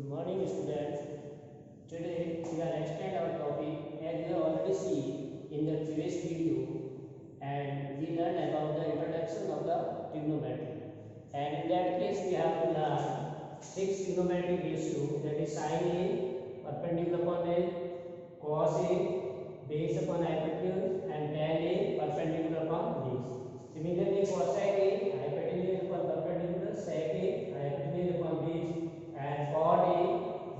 Good morning, students. Today we are extend our topic as we have already seen in the previous video, and we learned about the introduction of the trigonometry. And in that case, we have to learn six trigonometric ratio, that is sin A, perpendicular upon A, cos A, base upon hypotenuse, and tan A, perpendicular upon base. Similarly, cosec A, hypotenuse upon perpendicular, sec A, hypotenuse upon base, and chord A,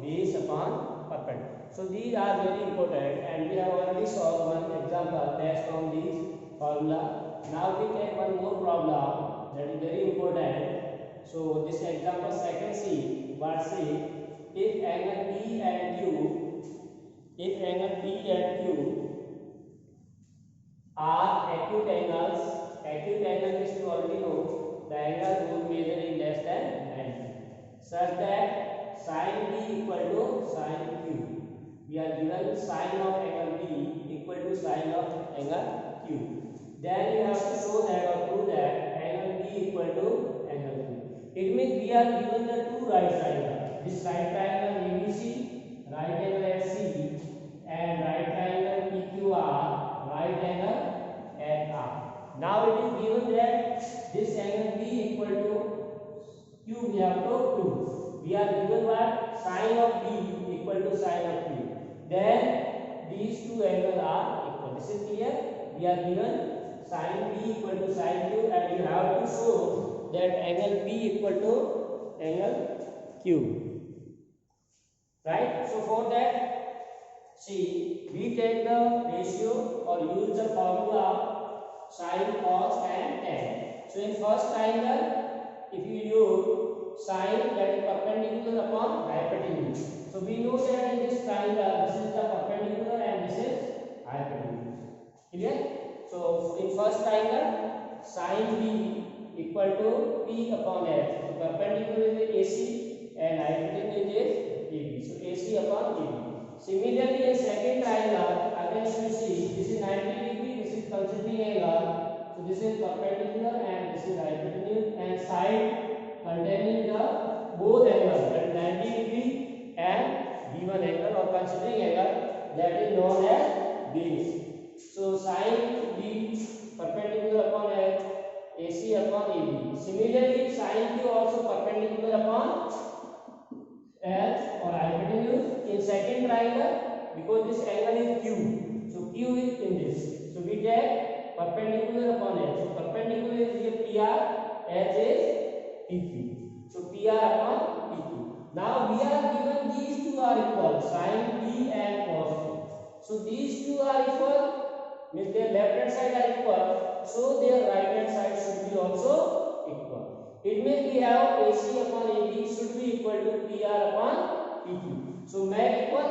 base upon perpendicular. So these are very important, and we have already solved one example based on this formula. Now we take one more problem that is very important. So this example second C, what say, if angle P and Q are acute angles. Acute angle means you already know the angle whose measure is less than 90, such that sin B equal to sin Q. We are given sin of angle B equal to sin of angle Q. Then you have to show that or prove that angle B equal to angle Q. It means we are given the two right triangles. This right triangle ABC, right angle AC, and right triangle PQR, right angle at R. Now it is given that this angle B equal to Q, we have to prove. We are given what? Sin of B equal to sin of Q. Then these two angles are equal. This is clear. We are given sin B equal to sin Q, and you have to show that angle B equal to angle Q. Right? So for that, see, we take the ratio or use the formula sin, cos, and tan. So in first triangle, if you use sin, that is perpendicular upon hypotenuse. So we know that in this triangle, this is the perpendicular and this is hypotenuse. Clear? So in first triangle, sin B equal to P upon H. So perpendicular is AC and hypotenuse is AB. So AC upon AB. Similarly, in second triangle, again you see this is 90 degree, this is considering angle. So this is perpendicular and this is hypotenuse, and side containing the both angles, that is 90 degree and given angle or considering angle, that is known as base. So sin B perpendicular upon H, AC upon AB. Similarly, sin Q also perpendicular upon H or hypotenuse in second triangle, because this angle is Q. So Q is in this. So we take perpendicular upon H. So perpendicular is here PR, H is PQ. So PR upon PQ. Now we are given these two are equal, sin B and cos B. So these two are equal, means their left hand side are equal. So their right hand side should be also equal. It means we have AC upon AB should be equal to PR upon PQ. So make equal,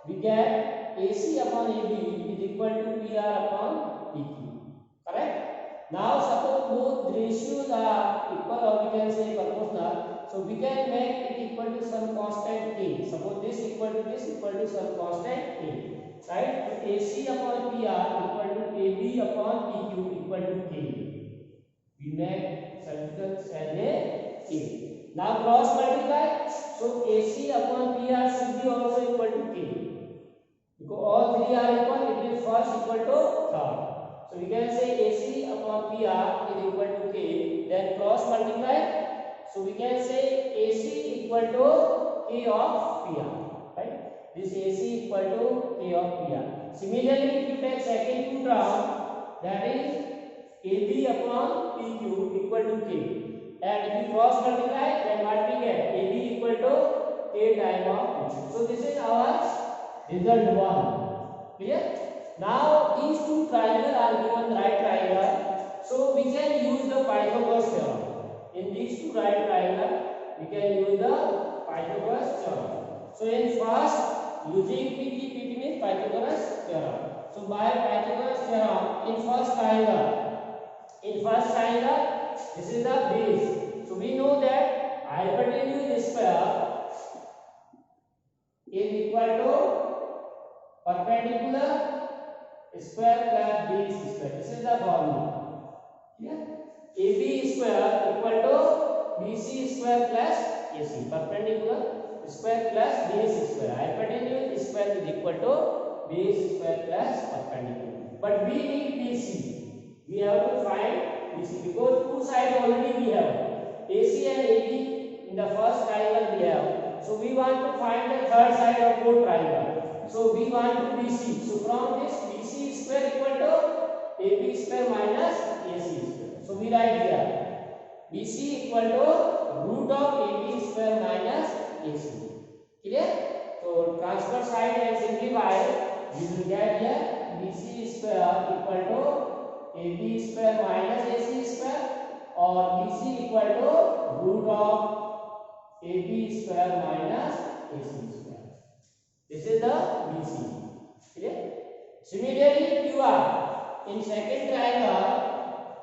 we get AC upon AB is equal to PR upon PQ. Correct? Now suppose both ratios are equal, or we can say proportional. So we can make it equal to some constant K. Suppose this equal to some constant K. Right? So AC upon PR equal to AB upon PQ equal to K. We make substitute as a K. Now cross multiply. So AC upon PR should be also equal to K. Because all three are equal, it is first equal to third. So we can say AC upon PR is equal to K. Then cross multiply. So we can say AC equal to K of PR. Right? This AC equal to K of PR. Similarly, if you take second two term, that is AB upon PQ equal to K. And if you cross multiply, then what we get? AB equal to K time of PQ. So this is our result 1. Clear? Now these two triangles are given right triangle. So we can use the Pythagoras theorem. In these two right triangles, we can use the Pythagoras theorem. So in first, using PT means Pythagoras theorem. So by Pythagoras theorem, in first triangle, this is the base. So we know that hypotenuse square is equal to perpendicular square plus base square. This is the formula. Clear? AB square equal to BC square plus AC. Perpendicular square plus base square. Hypotenuse square is equal to base square plus perpendicular. But we need BC. We have to find BC because two sides already we have. AC and AB in the first triangle we have. So we want to find the third side of both triangle. So we want to BC. So from this BC square equal to AB square minus AC square. So we write here BC equal to root of AB square minus AC. Clear? So transfer side and simplify. We will get here BC square equal to AB square minus AC square or BC equal to root of AB square minus AC square. This is the BC. Clear? Similarly, QR in second triangle.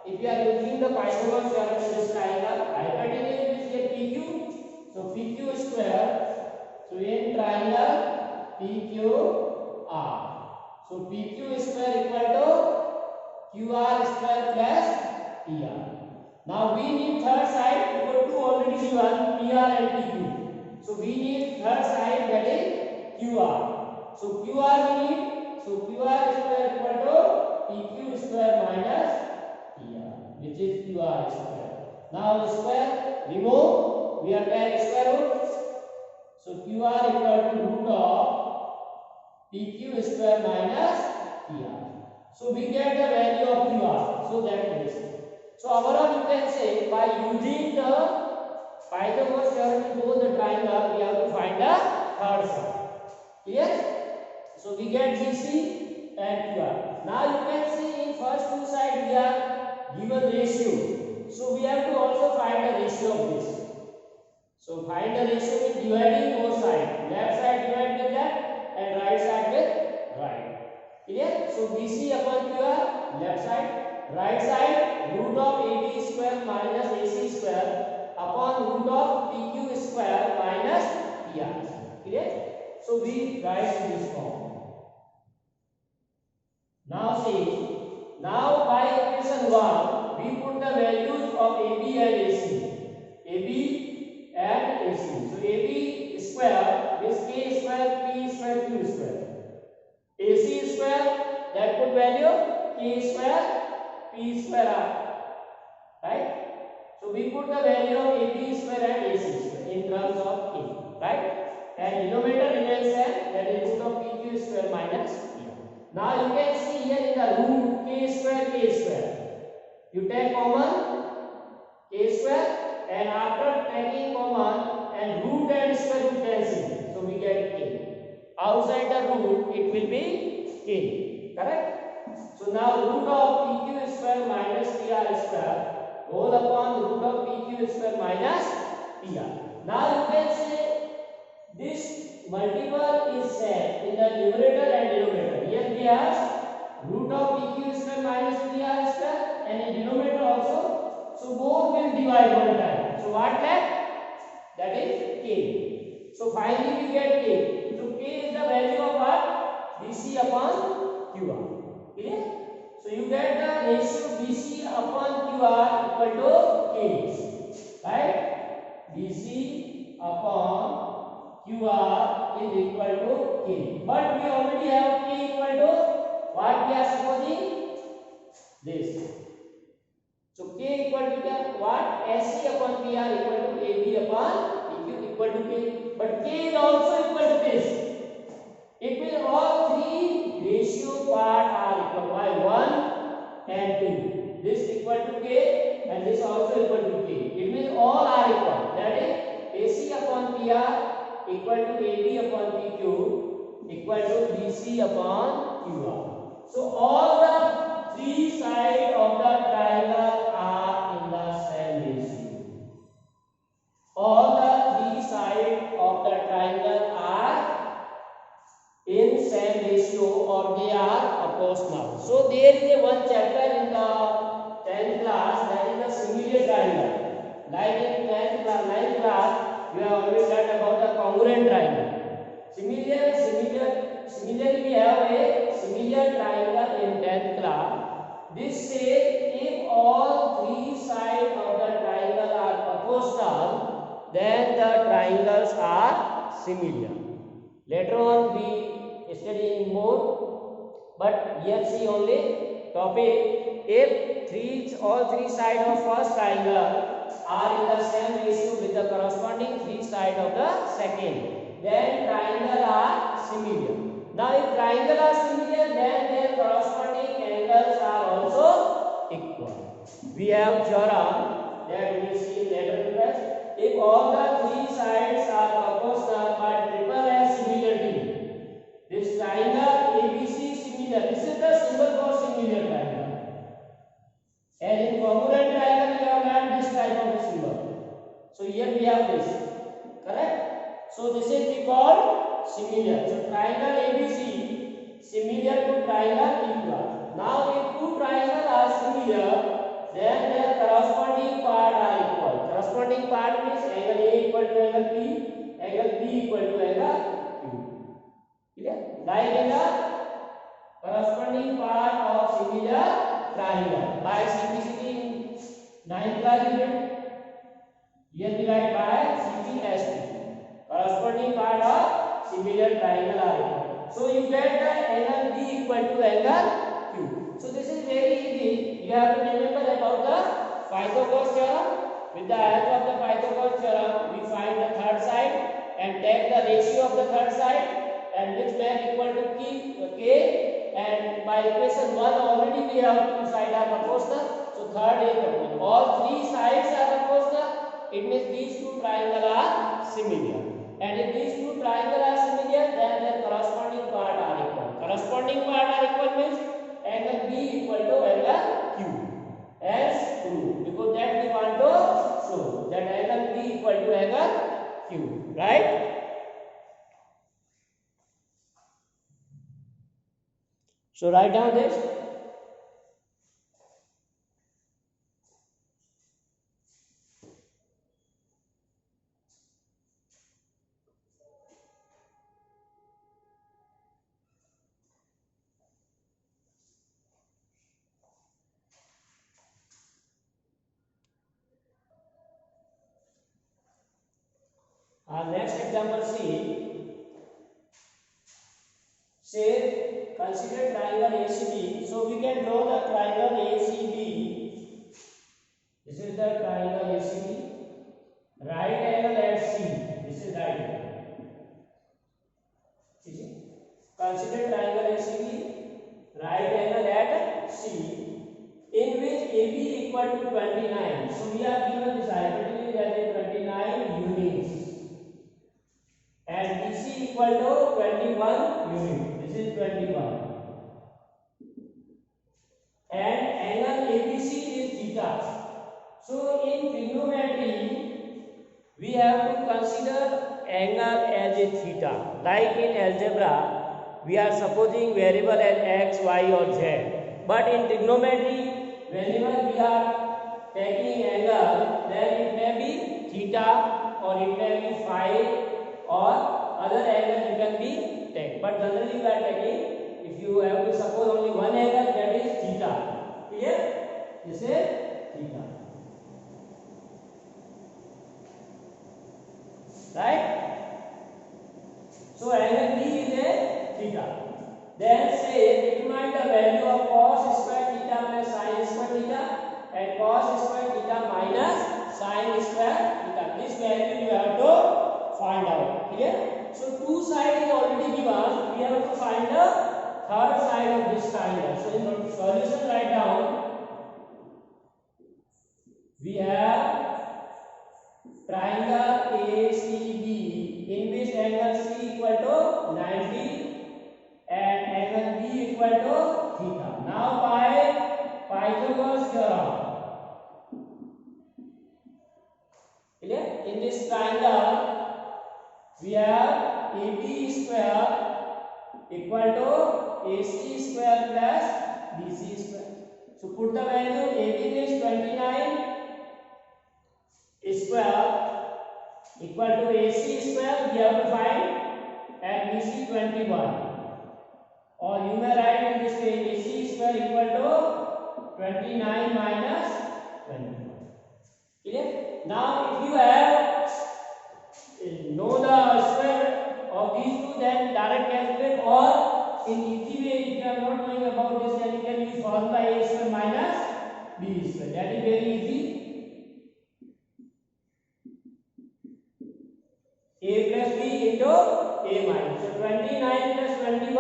If you are using the Pythagoras theorem in this triangle, hypotenuse is here PQ. So PQ square. So in triangle PQR. So PQ square equal to QR square plus PR. Now we need third side because two already given PR and PQ. So we need third side, that is QR. So QR we need. So QR square equal to PQ square minus which is QR square. Now the square remove, we are taking square root. So QR equal to root of PQ square minus PR. So we get the value of QR. So that is. So overall you can say by using the Pythagoras theorem in both the triangle, we have to find the third side. Clear? So we get BC and QR. Now you can see in first two sides we are given ratio. So we have to also find the ratio of this. So find the ratio with dividing both sides. Left side divide with left and right side with right. Clear? So BC upon QR, left side, right side, root of AB square minus AC square upon root of PQ square minus PR. Clear? So we write in this form. Now see. Now by equation 1, we put the values of AB and AC. AB and AC. So AB square is K square, P square, Q square. AC square, that put value K square, P square R. Right? So we put the value of AB square and AC square in terms of K. Right? And denominator remains same, that is root of PQ square minus P. Now you can see here in the root K square. You take common K square and after taking common and root and square root cancel. So we get K. Outside the root it will be K. Correct? So now root of PQ square minus PR square whole upon the root of PQ square minus PR. Now you can say this multiple is set in the numerator and denominator. Here we have root of PQ square minus PR square and in denominator also. So both will divide one time. So what left? That is K. So finally we get K. So K is the value of what? BC upon QR. Clear? So you get the ratio BC upon QR equal to K. Right? BC upon QR is equal to K. But we already have K equal to what we are supposing? This. So K equal to what? AC upon PR equal to AB upon PQ equal to K. But K is also equal to this. It means all three ratio part are equal by 1 and 2. This equal to K and this also equal to K. It means all are equal. That is AC upon PR equal to AB upon PQ equal to BC upon QR. So all the three sides of the triangle are in the same ratio. All the three sides of the triangle are in same ratio or they are proportional. So there is a one chapter in the 10th class, that is the similar triangle. Like in 10th class, 9th class, we have always learned about the congruent triangle. Similarly, we have a similar triangle in 10th class. This says if all three sides of the triangle are proportional, then the triangles are similar. Later on we study more, but here see only topic. If all three sides of first triangle are in the same ratio with the corresponding three sides of the second, then triangle are similar. Now if triangle are similar, then their corresponding angles are also equal. We have theorem that we will see later in class. If all the three sides are proportional but triple has similarity, this triangle ABC is similar. This is the symbol for similar triangle. As in congruent triangle, we have learned this type of symbol. So here we have this, correct? So this is we call similar. So triangle ABC similar to triangle equal. Now if two triangles are similar, then their corresponding part are equal. Corresponding part means angle A equal to angle P, angle B equal to angle Q. Clear? Like in the corresponding part of similar triangle. By simplicity in 9th class you did. Here divide by CP/ST. Corresponding part of similar triangle are equal. So you get the angle B equal to angle Q. So this is very easy. You have to remember about the Pythagoras theorem. With the help of the Pythagoras theorem, we find the third side and take the ratio of the third side, and which make equal to K. And by equation 1 already we have two sides are proportional. So third is proportional. All three sides are proportional. It means these two triangles are similar. And if these two triangles are similar, then their corresponding part are equal. Corresponding part are equal means angle B equal to angle Q. As true. Because that we want to show that angle B equal to angle Q. Right? So write down this. Next example see. Say consider triangle ACB. So we can draw the triangle ACB. This is the triangle ACB. Right angle at C. This is right angle. Consider triangle ACB. Right angle at C, in which AB equal to 29. So we are given this hypotenuse as a 29 units. And BC equal to 21 units. This is 21. And angle ABC is theta. So in trigonometry, we have to consider angle as a theta. Like in algebra, we are supposing variable as x, y or z. But in trigonometry, whenever we are taking angle, then it may be theta or it may be phi or other angle you can be take. But generally we are taking, if you have to suppose only one angle, that is theta. Clear? This is theta. Right? So angle B is a theta. Then say determine the value of cos square theta plus sin square theta and cos square theta minus sin square theta. This value you have to find out. Clear? So two sides is already given. We have to find the third side of this triangle. So in the solution write down, we have triangle ACB in which angle C equal to 90 and angle B equal to theta. Now by Pythagoras theorem, clear? In this triangle we have AB square equal to AC square plus BC square. So put the value. AB is 29 square equal to AC square we have to find, and BC 21. Or you may write in this way, AC square equal to 29 minus 21. Clear? Now if you have know the square square. That is very easy. A plus b into a minus. So 29 plus 21,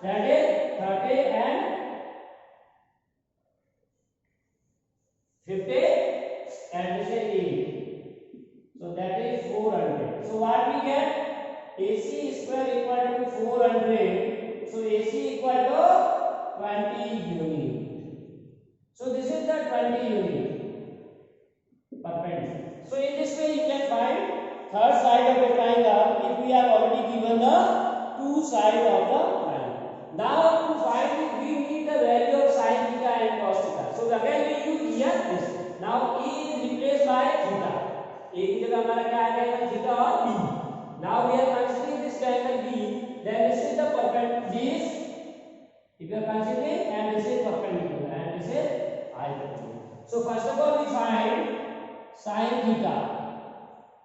that is 30 and 50, and this is 8. So that is 400. So what we get? AC square equal to 400. So AC equal to 20 unit. So this is the 20 unit perpendicular. So in this way you can find third side of a triangle if we have already given the two sides of the triangle. Now to find it, we need the value of sin theta and cos theta. So again we use here this. Now E is replaced by theta. A की जगह हमारा क्या आ जाएगा? Theta और b. Now we are considering this triangle B. Then this is the perpendicular. If you are considering, and this is perpendicular, and this is hypotenuse. So first of all we find sin theta.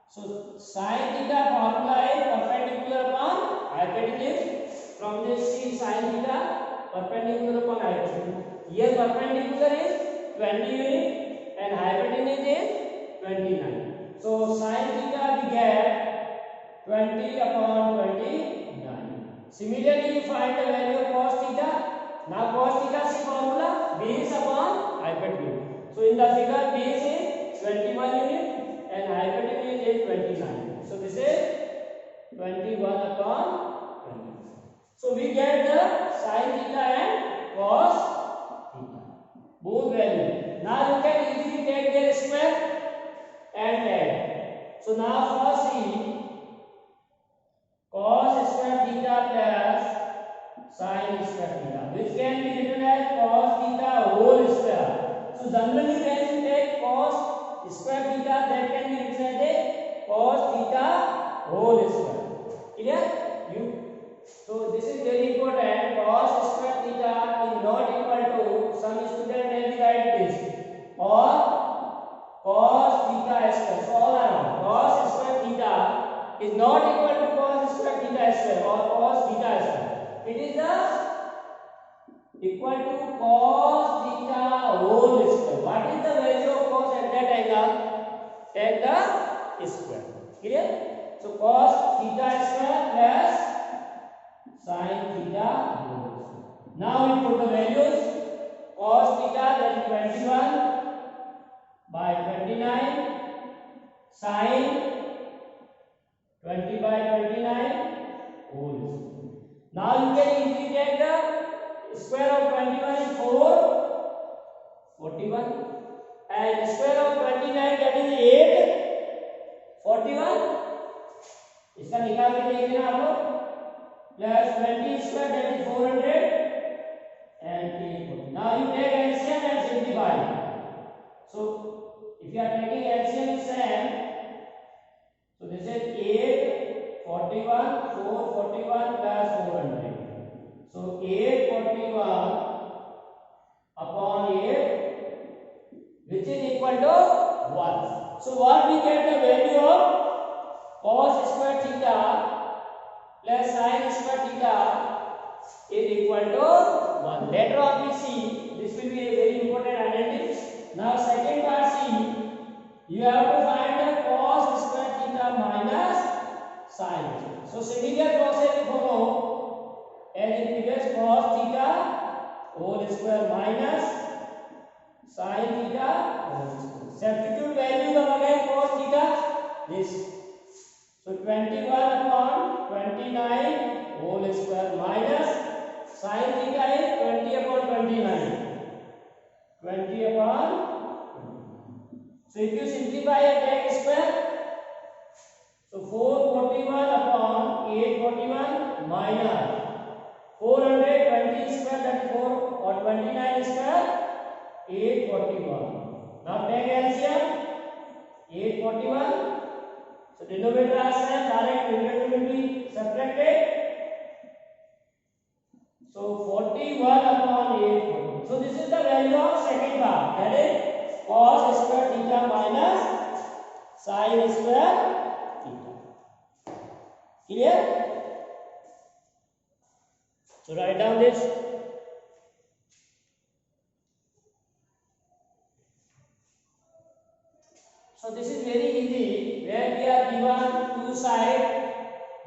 So sin theta formula is perpendicular upon hypotenuse. From this see sin theta perpendicular upon hypotenuse. Here perpendicular is 20 unit and hypotenuse is 29. So sin theta we get 20 upon 29. Similarly you find the value of cos theta. Now cos theta is formula base upon hypotenuse. So in the figure base is 21 unit and hypotenuse is 29. So this is 21 upon 20. So we get the sin theta and cos theta, both value. Now you can easily take their square and add. So now first see cos square theta plus sin square theta, which can be written as cos theta whole square. So generally when you take cos square theta, that can be written as a cos theta whole square. Clear? So this is very important. Cos square theta is not equal to, some student may be write this, or cos theta square. So all around cos square theta is not equal to cos square theta square or cos theta square. It is the equal to cos theta whole square. What is the value of cos at that angle? Take the square. Clear? So cos theta square plus sin theta whole square. Now we put the values. Cos theta, that is 21 by 29, sin 20 by 29 whole square. Now you can easily take the square of 21 is 41, and square of 29, that is 41. इसका निकाल के देख लेना आप लोग. Plus 20 square, that is 400, and 840. Now you take LCM and simplify. So if you are taking LCM is same. So this is 841, 441 plus 400. So 841 upon 8, which is equal to 1. So what we get the value of cos square theta plus sin square theta is equal to 1. Later on we see, this will be a very important identity. Now second part see, you have to find the cos square theta minus sin. So similar process we follow as in previous. Cos theta whole square minus sin theta whole square. Substitute values of again cos theta this. So 21 upon 29 whole square minus sin theta is 20 upon 29. 20 upon 20. So if you simplify and take square, so 441 upon 841 minus 420 square, that is 4 or 29 square, 841. Now take LCM, 841. So denominator are same, direct numerator will be subtracted. So 41 upon 840. So this is the value of second part, that is cos square theta minus sin square theta. Clear? So write down this. So this is very easy. Where we are given two sides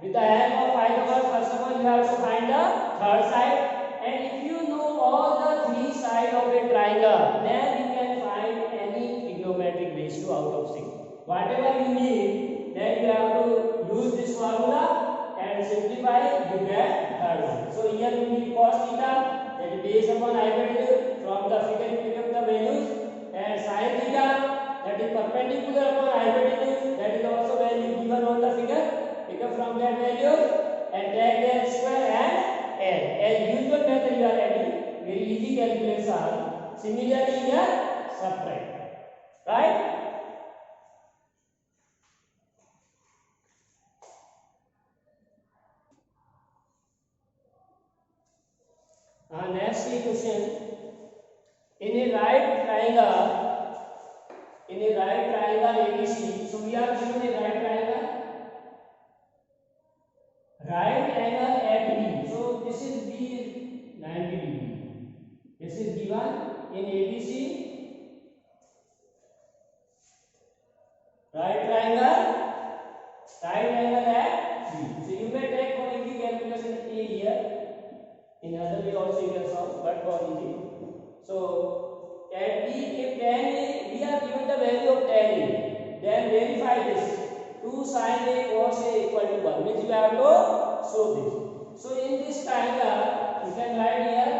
with the help of Pythagoras, first of all you have to find the third side, and if you know all the three sides of a triangle, then you can find any trigonometric ratio out of 6. Whatever you need, then you have to use this formula and simplify, you get third one. So here you need cos theta, that is based upon hypotenuse. From the figure you pick up the values, and sin theta, that is perpendicular upon hypotenuse, that is also value given on the figure. Pick up from that value and take their square and add. As usual method you are adding, very easy calculation. Similarly here subtract, right? Next question. In a right triangle, ABC, so we are given a right angle at B. So this is B is 90 degree. This is given in ABC, right triangle at B. So you may take for easy calculation A here. In other way also you can solve, but for easy. So at B, if tan A, we are given the value of tan A, then verify this. 2 sin A cos A equal to 1, means you have to show this. So in this triangle, you can write here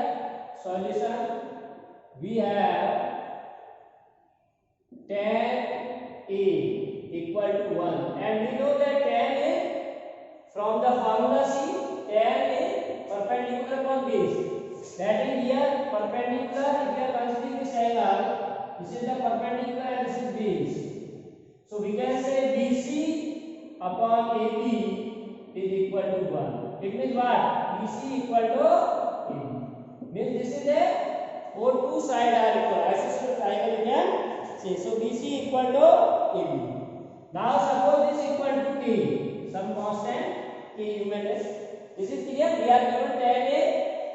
solution. We have tan A equal to 1, and we know that tan A from the formula C, tan A perpendicular upon base. That is here perpendicular. If you are considering this angle, this is the perpendicular and this is base. So we can say BC upon AB is equal to 1. It means what? BC equal to AB. Means this is a two sides are equal. Isosceles triangle you can say. So BC equal to AB. Now suppose this equal to K, some constant K you may take. This is clear. We are given tan A,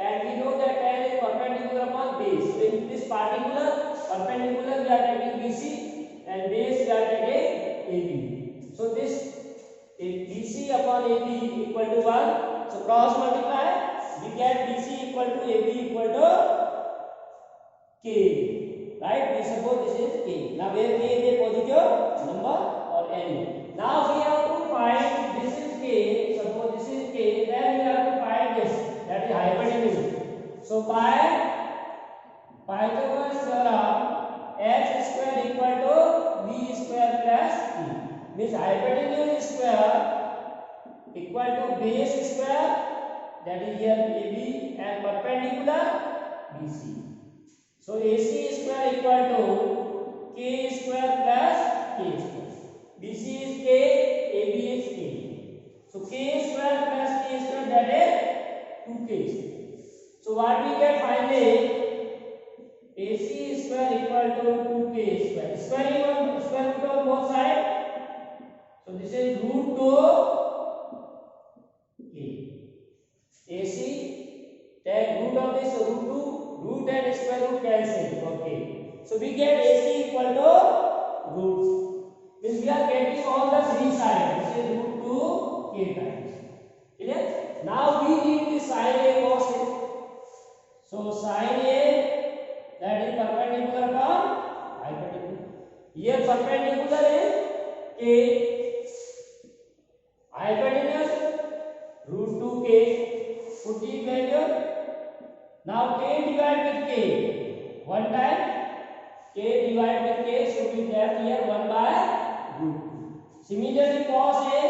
and we know that tan is perpendicular upon base. So in this particular perpendicular we are taking BC, and base we are taking AB. So this is BC upon AB equal to 1. So cross multiply, we get BC equal to AB equal to K. Right? We suppose this is K. Now where K is a positive number or any. Now we have to find this is K. Suppose this is K. Then we have to find this. That is hypotenuse. So by Pythagoras theorem, x square equal to b square plus e. Means hypotenuse square equal to base square, that is here AB, and perpendicular BC. So AC square equal to k square plus k square. BC is k, AB is k. So k square plus k square, that is 2k. So what we get finally? AC square equal to 2k square. Square root on both sides. So this is root 2k. AC, take root of this root 2, root and square root cancel. Okay. So we get AC equal to root. Means we are getting all the three sides. This is root 2k times. Clear? Now we need the sin A cos A. So sin A, that is perpendicular upon hypotenuse. Here perpendicular is k, hypotenuse root 2k. Put the value. Now k divided with k. One time k divided with k should be left here 1 by root 2. Similarly cos A,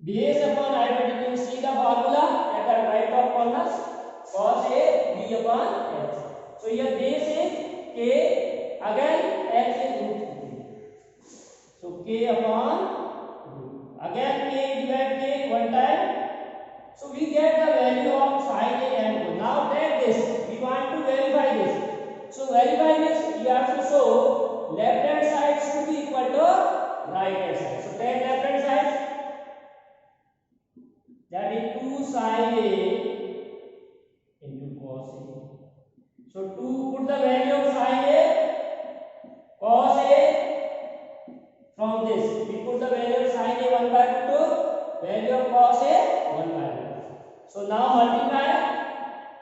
base upon hypotenuse. See the formula at the right of corners. Cos A b upon x. So here base is k, again x is root 2k. So k upon root. Again k divided k one time. So we get the value of sin A and 2. Now take this. We want to verify this. So verify this, you have to show left hand side should be equal to right hand side. So take left hand side. That is 2 sin A into cos A. So 2, put the value of sin A, cos A, So now multiply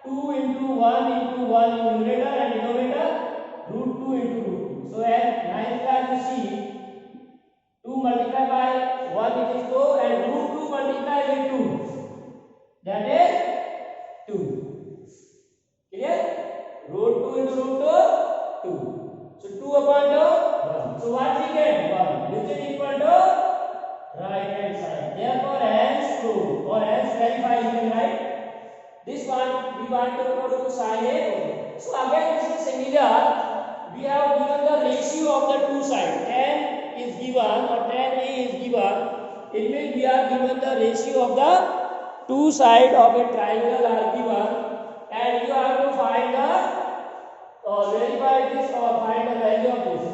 2 into 1 into 1 in numerator and denominator, root 2 into root 2. So as 9th class you see 2 multiplied by 1 it is 2 and root 2 multiplied with 2. That is 2. Clear? Root 2 into root 2, 2. So 2 upon 2, 1. So what we get? 1. Which is equal to right hand side. Therefore hence prove or hence verify you can write. This one we want to go to side A. So again this is similar. We have given the ratio of the two sides. Tan is given or tan A is given. It means we are given the ratio of the two sides of a triangle are given, and you have to find the verify this or find the value of this.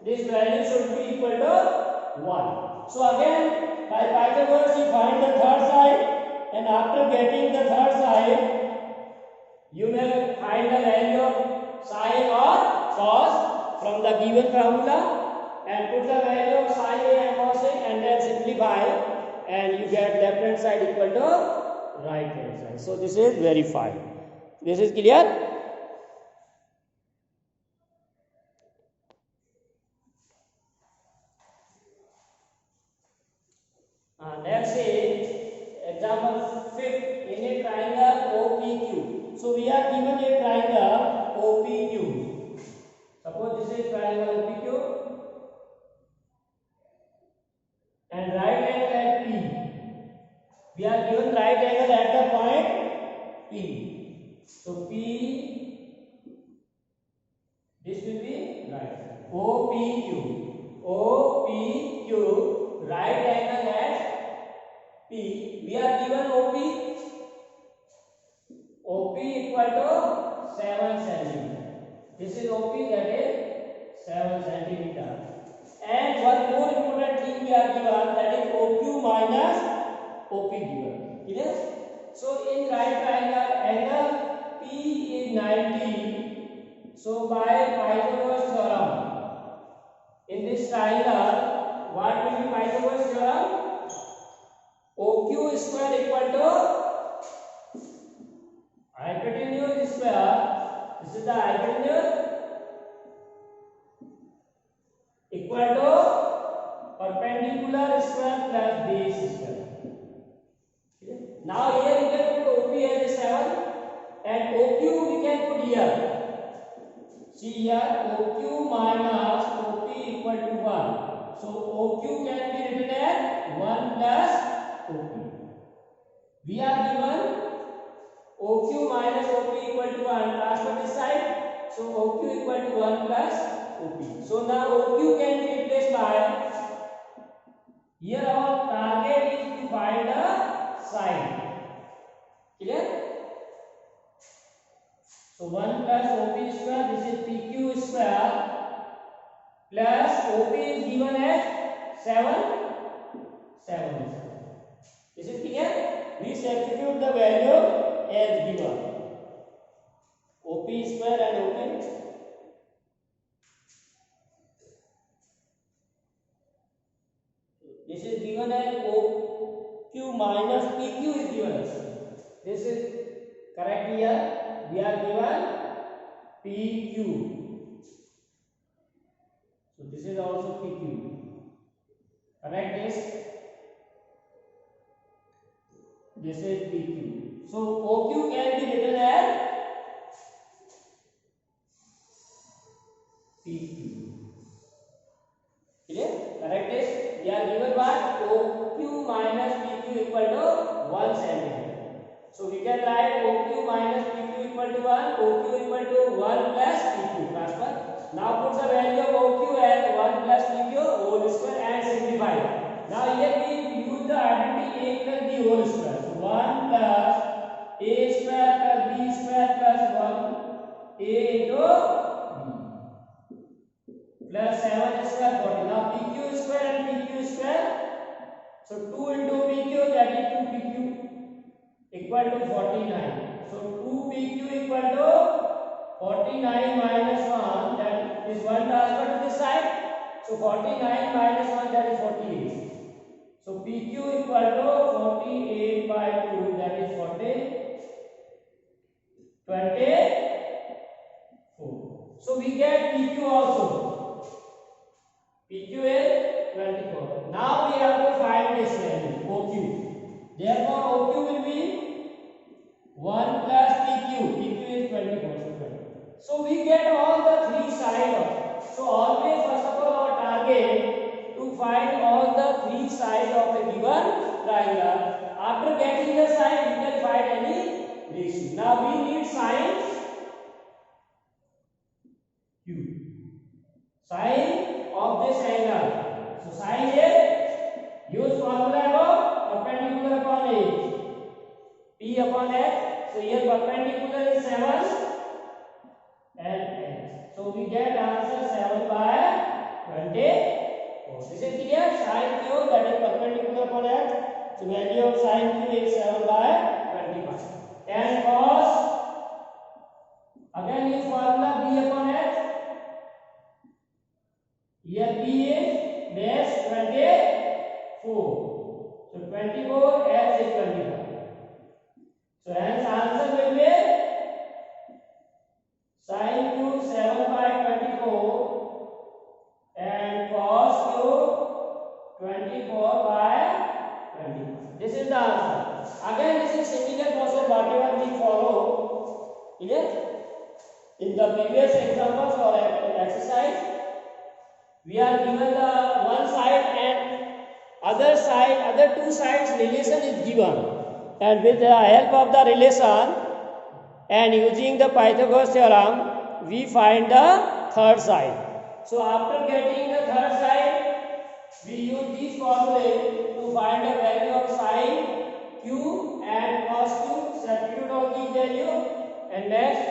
This value should be equal to 1. So again by Pythagoras you find the third side, and after getting the third side you may find the value of sin or cos from the given formula and put the value of sin A and cos A and then simplify and you get left hand side equal to right hand side. So this is verified. This is clear? Let's say example 5th in a triangle OPQ. So we are given a triangle OPQ. Suppose this is triangle OPQ and right angle at P. We are given right angle at the point P. So P, this will be right. OPQ. OPQ, right angle at P. We are given OP. OP equal to 7 cm. This is OP, that is 7 cm. And one more important thing we are given, that is OQ minus OP given. Clear? So in right triangle angle P is 90. So by Pythagoras theorem, in this triangle, what will be Pythagoras theorem? OQ square equal to hypotenuse square. This is the hypotenuse equal to perpendicular square plus base square. Now here we can put OP as a 7 and OQ we can put here. See here OQ minus OP equal to 1. So OQ can be written as 1 plus OP. We are given OQ minus OP equal to 1. Transfer this side. So OQ equal to 1 plus OP. So now OQ can be replaced by, here our target is to find the sine. Clear? So 1 plus OP square, this is PQ square plus OP is given as 7. Is it clear? We substitute the value as given. OP square and OP. This is given as OQ minus PQ is given. This is correct here. We are given PQ. So this is also PQ. Correct is? This is PQ. So OQ can be written as PQ. Clear? Correct is? We are given what? OQ minus PQ equal to 1 cm. So we can write OQ minus PQ equal to 1, OQ equal to 1 plus PQ. Transfer. Now put the value of OQ as 1 plus PQ whole square and simplify. Now here we use the identity A plus B whole square. So 1 plus A square plus B square plus 1 A into B plus 7 square 40. Now PQ square and PQ square. So 2 into PQ, that is 2 PQ equal to 49. So 2 PQ equal to 49 minus 1, that is 1 transfer to this side. So 49 minus 1, that is 48. So PQ equal to 48 by 2, that is 24. So we get PQ also. PQ is 24. Now we have to find this value OQ. Therefore OQ will be 1 plus PQ. PQ is 24. So we get all the three sides. So always first of all our target to find all the three sides of a given triangle. After getting the side, you can find any ratio. Now we need sine Q. Sine of this angle. So sine is use formula of perpendicular upon edge. P upon H. So here perpendicular is 7 and H. So we get answer 7 by 24. This is clear. Sine Q, that is perpendicular upon H. So value of sine Q is 7 by 25. Tan cos, again use formula B upon H. Here P is base 24. So 24, H is 25. So hence answer will be sin Q 7 by 24 and cos Q 24 by 25. This is the answer. Again this is similar process whatever we follow. Clear? In the previous examples or exercise, we are given the one side and other two sides relation is given, and with the help of the relation and using the Pythagoras theorem we find the third side. So after getting the third side, we use these formulae to find the value of sine Q and cos Q. Substitute all these values and next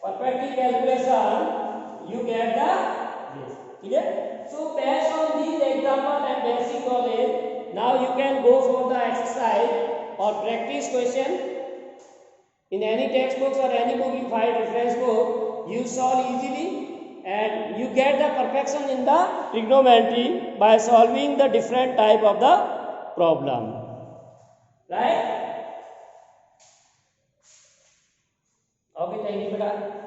perspective calculation you get the this. Clear? So based on these examples and basic knowledge, now you can go for the exercise or practice question. In any textbooks or any book you find reference book, you solve easily and you get the perfection in the trigonometry by solving the different type of the problem. Right? Okay, thank you, beta.